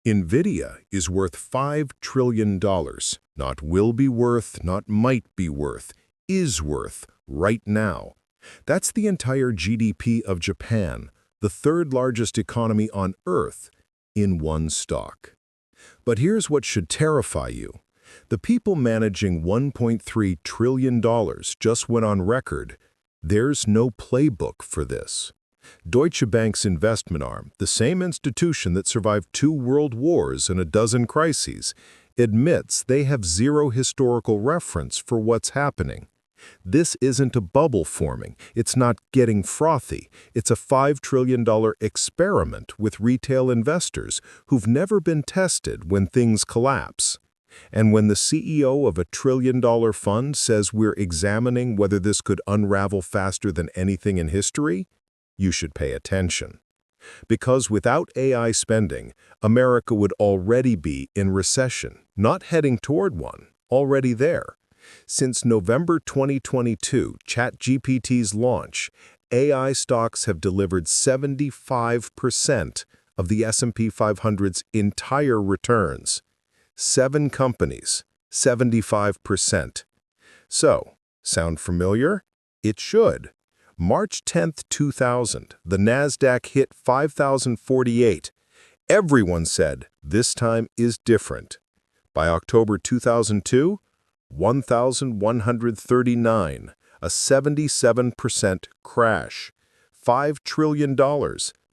Nvidia is worth $5 trillion. Not will be worth, not might be worth, is worth right now. That's the entire GDP of Japan, the third largest economy on Earth, in one stock. But here's what should terrify you. The people managing $1.3 trillion just went on record. There's no playbook for this. Deutsche Bank's investment arm, the same institution that survived 2 world wars and a dozen crises, admits they have zero historical reference for what's happening. This isn't a bubble forming, it's not getting frothy, it's a $5 trillion experiment with retail investors who've never been tested when things collapse. And when the CEO of a $1 trillion fund says we're examining whether this could unravel faster than anything in history, you should pay attention. Because without AI spending, America would already be in recession, not heading toward one, already there. Since November 2022, ChatGPT's launch, AI stocks have delivered 75% of the S&P 500's entire returns. 7 companies, 75%. So, sound familiar? It should. March 10, 2000, the Nasdaq hit 5,048. Everyone said, this time is different. By October 2002, 1,139, a 77% crash. $5 trillion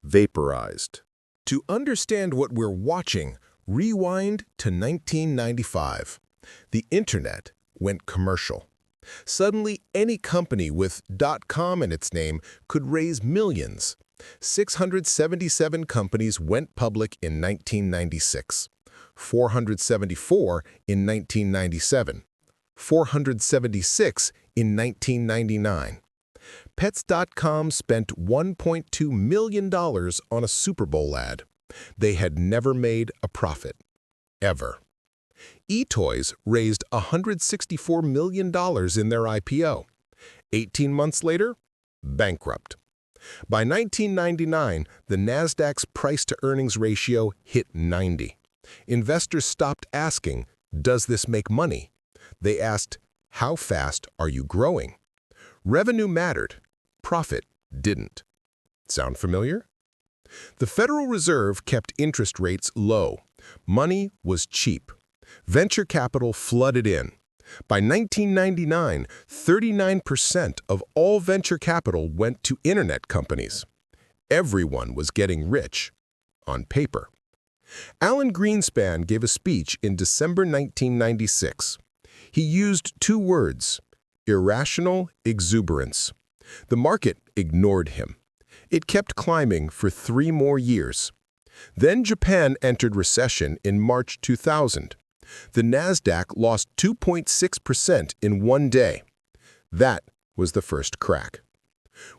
vaporized. To understand what we're watching, rewind to 1995. The internet went commercial. Suddenly, any company with .com in its name could raise millions. 677 companies went public in 1996, 474 in 1997, 476 in 1999. Pets.com spent $1.2 million on a Super Bowl ad. They had never made a profit, ever. eToys raised $164 million in their IPO. 18 months later, bankrupt. By 1999, the Nasdaq's price-to-earnings ratio hit 90. Investors stopped asking, does this make money? They asked, how fast are you growing? Revenue mattered. Profit didn't. Sound familiar? The Federal Reserve kept interest rates low. Money was cheap. Venture capital flooded in. By 1999, 39% of all venture capital went to internet companies. Everyone was getting rich, on paper. Alan Greenspan gave a speech in December 1996. He used 2 words, irrational exuberance. The market ignored him. It kept climbing for 3 more years. Then Japan entered recession in March 2000. The Nasdaq lost 2.6% in one day. That was the first crack.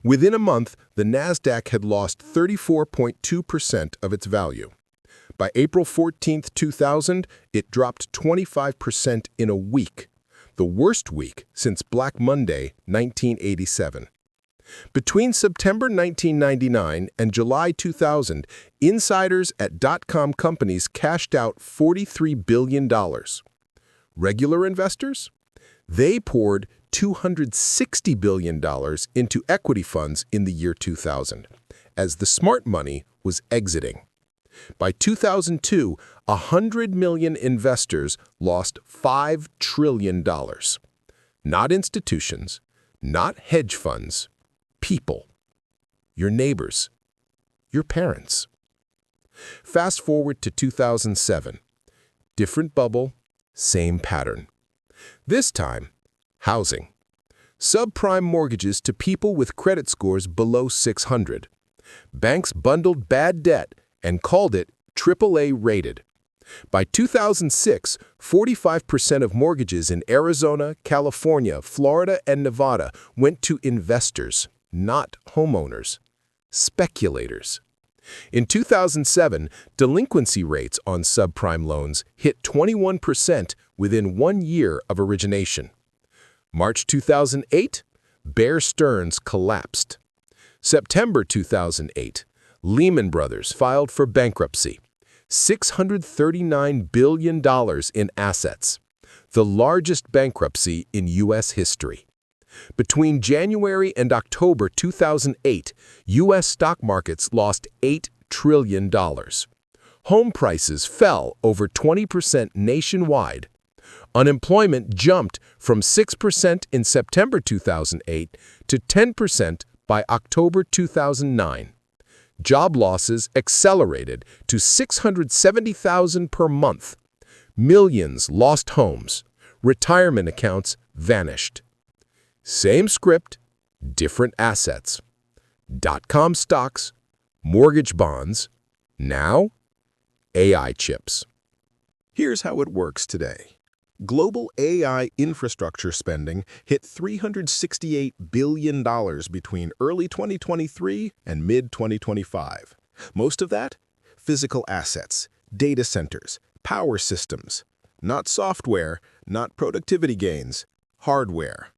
Within a month, the Nasdaq had lost 34.2% of its value. By April 14, 2000, it dropped 25% in a week, the worst week since Black Monday, 1987. Between September 1999 and July 2000, insiders at Dotcom companies cashed out $43 billion. Regular investors? They poured $260 billion into equity funds in the year 2000, as the smart money was exiting. By 2002, 100 million investors lost $5 trillion. Not institutions, not hedge funds, people, your neighbors, your parents. Fast forward to 2007. Different bubble, same pattern. This time, housing. Subprime mortgages to people with credit scores below 600. Banks bundled bad debt and called it AAA rated. By 2006, 45% of mortgages in Arizona, California, Florida, and Nevada went to investors, not homeowners, speculators. In 2007, delinquency rates on subprime loans hit 21% within 1 year of origination. March 2008, Bear Stearns collapsed. September 2008, Lehman Brothers filed for bankruptcy. $639 billion in assets, the largest bankruptcy in U.S. history. Between January and October 2008, U.S. stock markets lost $8 trillion. Home prices fell over 20% nationwide. Unemployment jumped from 6% in September 2008 to 10% by October 2009. Job losses accelerated to 670,000 per month. Millions lost homes. Retirement accounts vanished. Same script, different assets. Dotcom stocks, mortgage bonds, now AI chips. Here's how it works today. Global AI infrastructure spending hit $368 billion between early 2023 and mid-2025. Most of that? Physical assets, data centers, power systems. Not software, not productivity gains, hardware.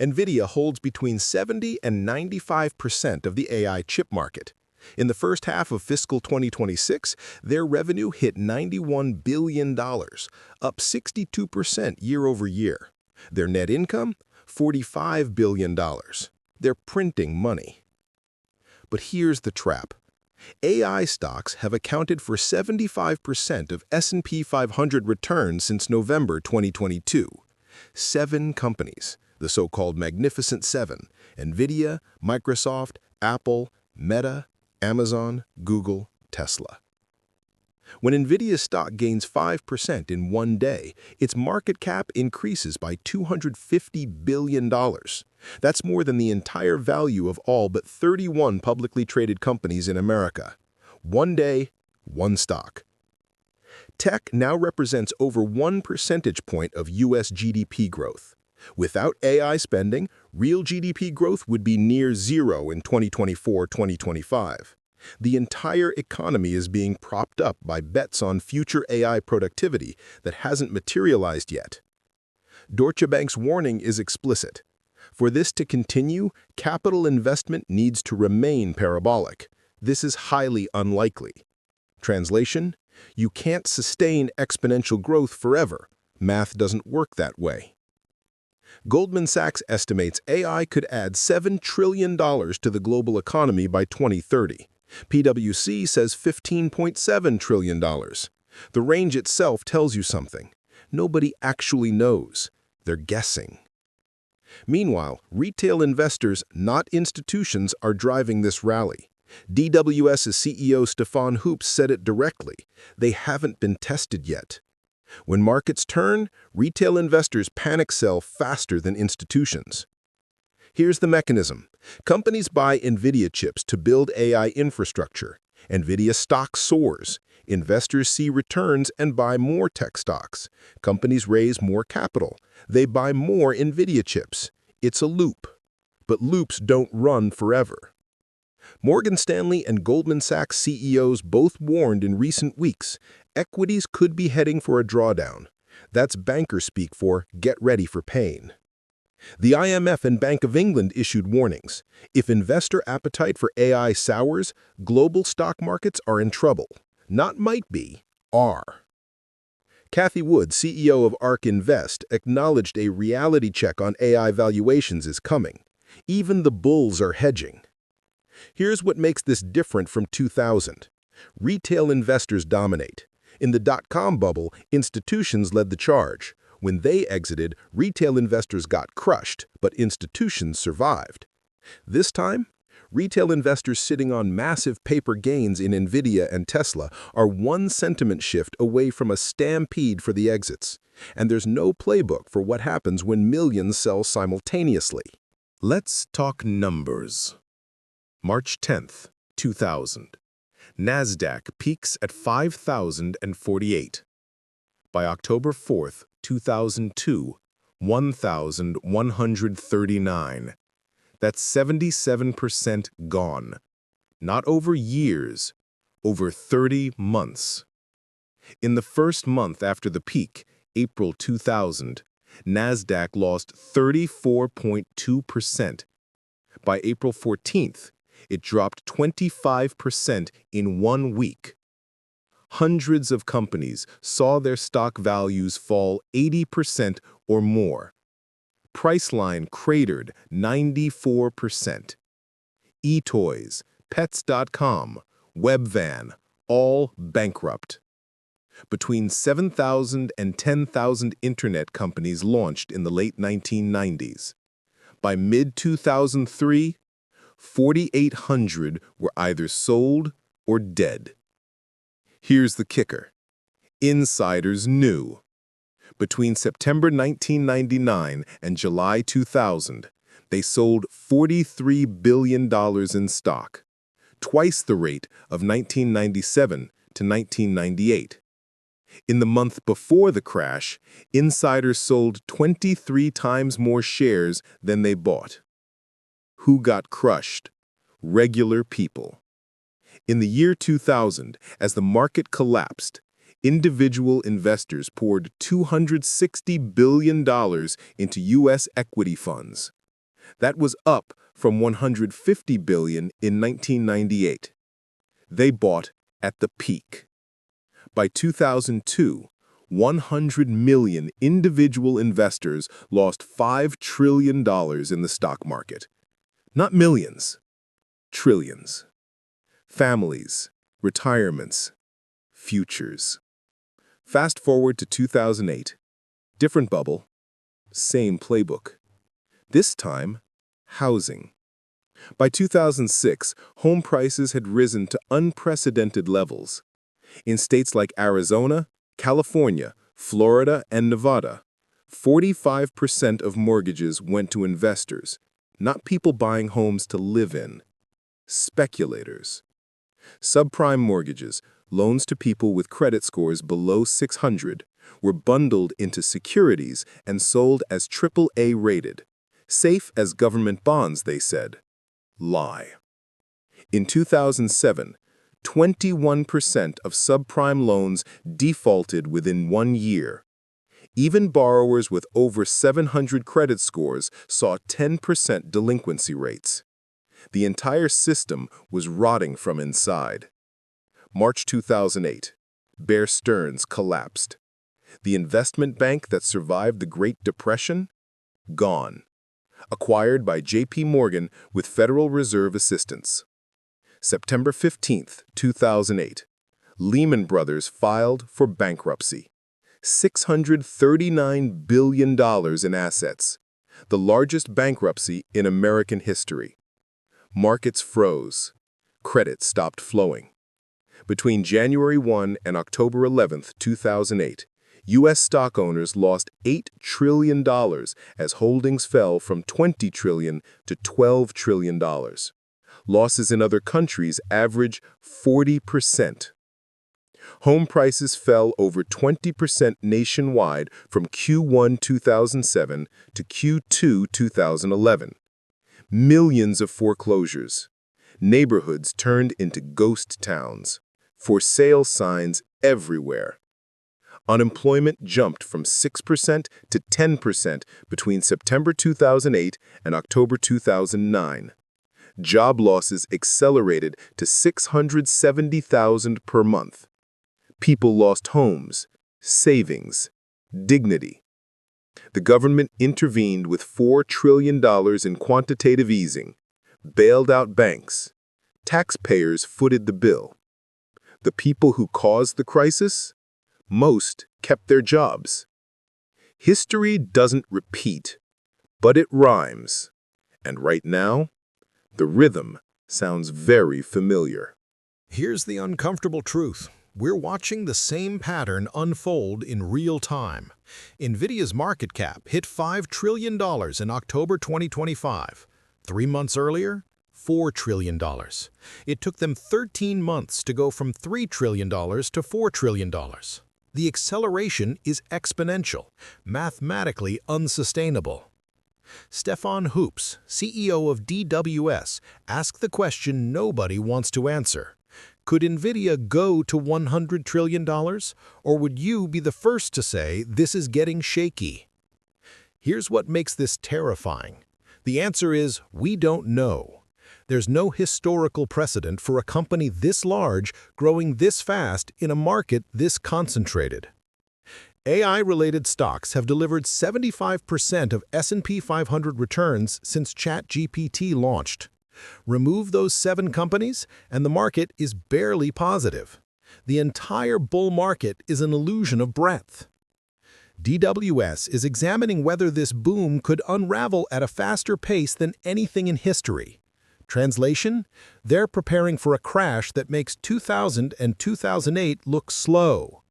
Nvidia holds between 70 and 95% of the AI chip market. In the first half of fiscal 2026, their revenue hit $91 billion, up 62% year over year. Their net income, $45 billion. They're printing money. But here's the trap. AI stocks have accounted for 75% of S&P 500 returns since November 2022. 7 companies, the so-called Magnificent Seven, Nvidia, Microsoft, Apple, Meta, Amazon, Google, Tesla. When Nvidia's stock gains 5% in one day, its market cap increases by $250 billion. That's more than the entire value of all but 31 publicly traded companies in America. One day, one stock. Tech now represents over 1 percentage point of U.S. GDP growth. Without AI spending, real GDP growth would be near zero in 2024-2025. The entire economy is being propped up by bets on future AI productivity that hasn't materialized yet. Deutsche Bank's warning is explicit. For this to continue, capital investment needs to remain parabolic. This is highly unlikely. Translation: you can't sustain exponential growth forever. Math doesn't work that way. Goldman Sachs estimates AI could add $7 trillion to the global economy by 2030. PwC says $15.7 trillion. The range itself tells you something. Nobody actually knows. They're guessing. Meanwhile, retail investors, not institutions, are driving this rally. DWS's CEO Stefan Hoops said it directly. They haven't been tested yet. When markets turn, retail investors panic sell faster than institutions. Here's the mechanism. Companies buy Nvidia chips to build AI infrastructure. Nvidia stock soars. Investors see returns and buy more tech stocks. Companies raise more capital. They buy more Nvidia chips. It's a loop. But loops don't run forever. Morgan Stanley and Goldman Sachs CEOs both warned in recent weeks equities could be heading for a drawdown. That's banker speak for get ready for pain. The IMF and Bank of England issued warnings. If investor appetite for AI sours, global stock markets are in trouble. Not might be, are. Cathie Wood, CEO of ARK Invest, acknowledged a reality check on AI valuations is coming. Even the bulls are hedging. Here's what makes this different from 2000. Retail investors dominate. In the dot-com bubble, institutions led the charge. When they exited, retail investors got crushed, but institutions survived. This time, retail investors sitting on massive paper gains in Nvidia and Tesla are one sentiment shift away from a stampede for the exits. And there's no playbook for what happens when millions sell simultaneously. Let's talk numbers. March 10th, 2000. Nasdaq peaks at 5,048. By October 4th, 2002, 1,139. That's 77% gone. Not over years, over 30 months. In the first month after the peak, April 2000, Nasdaq lost 34.2%. By April 14th, it dropped 25% in 1 week. Hundreds of companies saw their stock values fall 80% or more. Priceline cratered 94%. eToys, Pets.com, Webvan, all bankrupt. Between 7,000 and 10,000 internet companies launched in the late 1990s. By mid-2003, 4,800 were either sold or dead. Here's the kicker. Insiders knew. Between September 1999 and July 2000, they sold $43 billion in stock, twice the rate of 1997 to 1998. In the month before the crash, insiders sold 23 times more shares than they bought. Who got crushed? Regular people. In the year 2000, as the market collapsed, individual investors poured $260 billion into U.S. equity funds. That was up from $150 billion in 1998. They bought at the peak. By 2002, 100 million individual investors lost $5 trillion in the stock market. Not millions, trillions. Families, retirements, futures. Fast forward to 2008. Different bubble, same playbook. This time, housing. By 2006, home prices had risen to unprecedented levels. In states like Arizona, California, Florida, and Nevada, 45% of mortgages went to investors, not people buying homes to live in. Speculators. Subprime mortgages, loans to people with credit scores below 600, were bundled into securities and sold as AAA rated. Safe as government bonds, they said. Lie. In 2007, 21% of subprime loans defaulted within 1 year. Even borrowers with over 700 credit scores saw 10% delinquency rates. The entire system was rotting from inside. March 2008, Bear Stearns collapsed. The investment bank that survived the Great Depression? Gone. Acquired by J.P. Morgan with Federal Reserve assistance. September 15, 2008, Lehman Brothers filed for bankruptcy. $639 billion in assets, the largest bankruptcy in American history. Markets froze. Credit stopped flowing. Between January 1 and October 11, 2008, U.S. stock owners lost $8 trillion as holdings fell from $20 trillion to $12 trillion. Losses in other countries average 40%. Home prices fell over 20% nationwide from Q1 2007 to Q2 2011. Millions of foreclosures. Neighborhoods turned into ghost towns. For sale signs everywhere. Unemployment jumped from 6% to 10% between September 2008 and October 2009. Job losses accelerated to 670,000 per month. People lost homes, savings, dignity. The government intervened with $4 trillion in quantitative easing, bailed out banks. Taxpayers footed the bill. The people who caused the crisis? Most kept their jobs. History doesn't repeat, but it rhymes. And right now, the rhythm sounds very familiar. Here's the uncomfortable truth. We're watching the same pattern unfold in real time. Nvidia's market cap hit $5 trillion in October 2025. 3 months earlier, $4 trillion. It took them 13 months to go from $3 trillion to $4 trillion. The acceleration is exponential, mathematically unsustainable. Stefan Hoops, CEO of DWS, asked the question nobody wants to answer. Could Nvidia go to $100 trillion, or would you be the first to say this is getting shaky? Here's what makes this terrifying. The answer is we don't know. There's no historical precedent for a company this large growing this fast in a market this concentrated. AI-related stocks have delivered 75% of S&P 500 returns since ChatGPT launched. Remove those 7 companies, and the market is barely positive. The entire bull market is an illusion of breadth. DWS is examining whether this boom could unravel at a faster pace than anything in history. Translation: they're preparing for a crash that makes 2000 and 2008 look slow.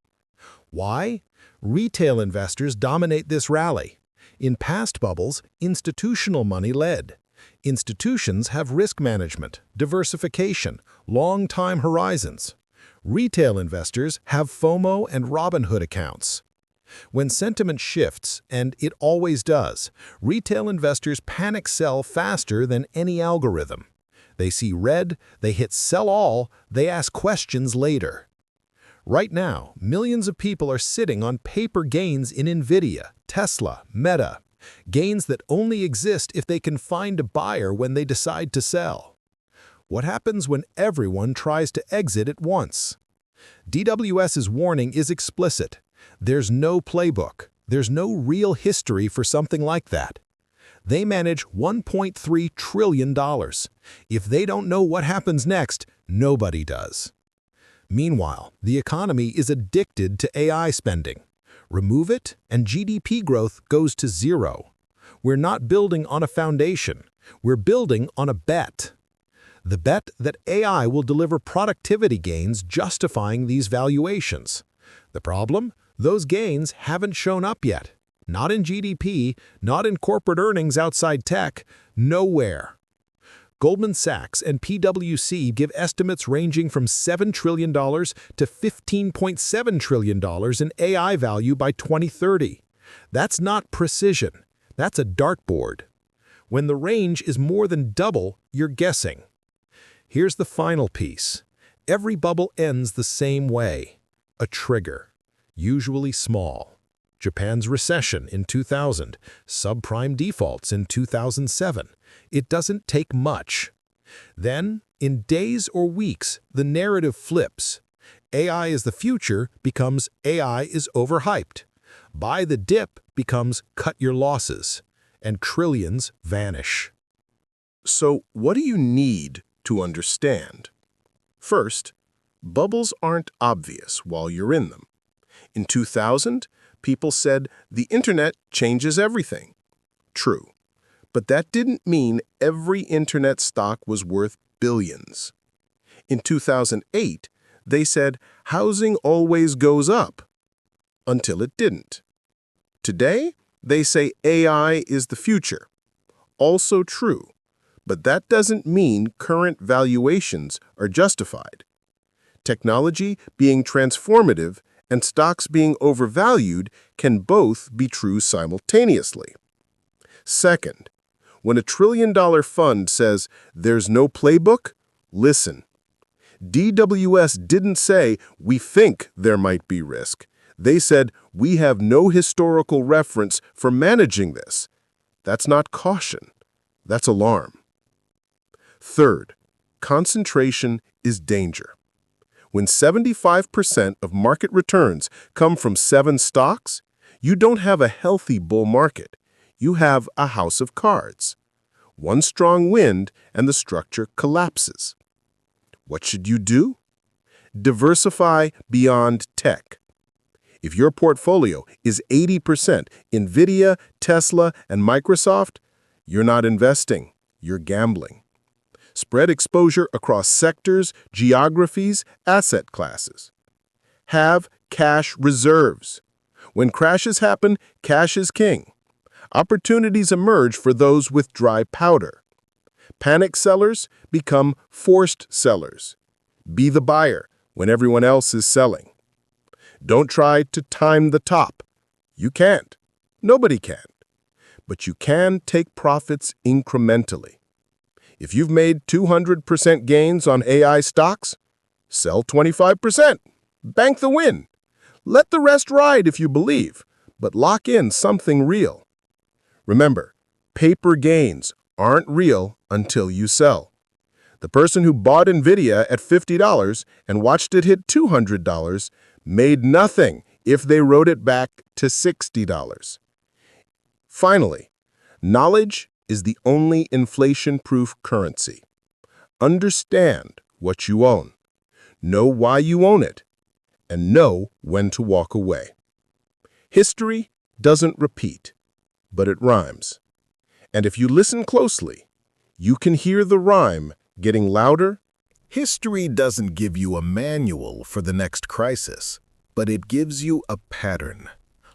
Why? Retail investors dominate this rally. In past bubbles, institutional money led. Institutions have risk management, diversification, long time horizons. Retail investors have FOMO and Robinhood accounts. When sentiment shifts, and it always does, retail investors panic sell faster than any algorithm. They see red, they hit sell all, they ask questions later. Right now, millions of people are sitting on paper gains in Nvidia, Tesla, Meta, gains that only exist if they can find a buyer when they decide to sell. What happens when everyone tries to exit at once? DWS's warning is explicit. There's no playbook. There's no real history for something like that. They manage $1.3 trillion. If they don't know what happens next, nobody does. Meanwhile, the economy is addicted to AI spending. Remove it, and GDP growth goes to zero. We're not building on a foundation. We're building on a bet. The bet that AI will deliver productivity gains justifying these valuations. The problem? Those gains haven't shown up yet. Not in GDP, not in corporate earnings outside tech, nowhere. Goldman Sachs and PwC give estimates ranging from $7 trillion to $15.7 trillion in AI value by 2030. That's not precision. That's a dartboard. When the range is more than double, you're guessing. Here's the final piece. Every bubble ends the same way. A trigger, usually small. Japan's recession in 2000, subprime defaults in 2007. It doesn't take much. Then, in days or weeks, the narrative flips. AI is the future becomes AI is overhyped. Buy the dip becomes cut your losses. And trillions vanish. So what do you need to understand? First, bubbles aren't obvious while you're in them. In 2000, people said the internet changes everything. True. But that didn't mean every internet stock was worth billions. In 2008, they said housing always goes up, until it didn't. Today, they say AI is the future. Also true, but that doesn't mean current valuations are justified. Technology being transformative and stocks being overvalued can both be true simultaneously. Second, when a trillion-dollar fund says there's no playbook, listen. DWS didn't say we think there might be risk. They said we have no historical reference for managing this. That's not caution. That's alarm. Third, concentration is danger. When 75% of market returns come from 7 stocks, you don't have a healthy bull market. You have a house of cards. One strong wind and the structure collapses. What should you do? Diversify beyond tech. If your portfolio is 80% Nvidia, Tesla, and Microsoft, you're not investing, you're gambling. Spread exposure across sectors, geographies, asset classes. Have cash reserves. When crashes happen, cash is king. Opportunities emerge for those with dry powder. Panic sellers become forced sellers. Be the buyer when everyone else is selling. Don't try to time the top. You can't. Nobody can. But you can take profits incrementally. If you've made 200% gains on AI stocks, sell 25%. Bank the win. Let the rest ride if you believe, but lock in something real. Remember, paper gains aren't real until you sell. The person who bought Nvidia at $50 and watched it hit $200 made nothing if they wrote it back to $60. Finally, knowledge is the only inflation-proof currency. Understand what you own, know why you own it, and know when to walk away. History doesn't repeat, but it rhymes. And if you listen closely, you can hear the rhyme getting louder. History doesn't give you a manual for the next crisis, but it gives you a pattern.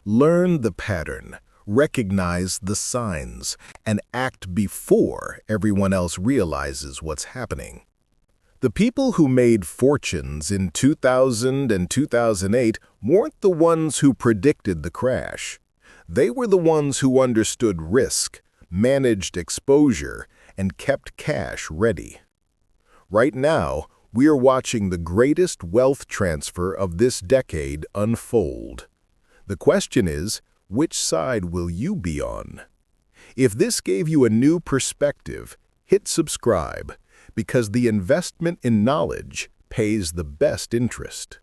Learn the pattern, recognize the signs, and act before everyone else realizes what's happening. The people who made fortunes in 2000 and 2008 weren't the ones who predicted the crash. They were the ones who understood risk, managed exposure, and kept cash ready. Right now, we are watching the greatest wealth transfer of this decade unfold. The question is, which side will you be on? If this gave you a new perspective, hit subscribe, because the investment in knowledge pays the best interest.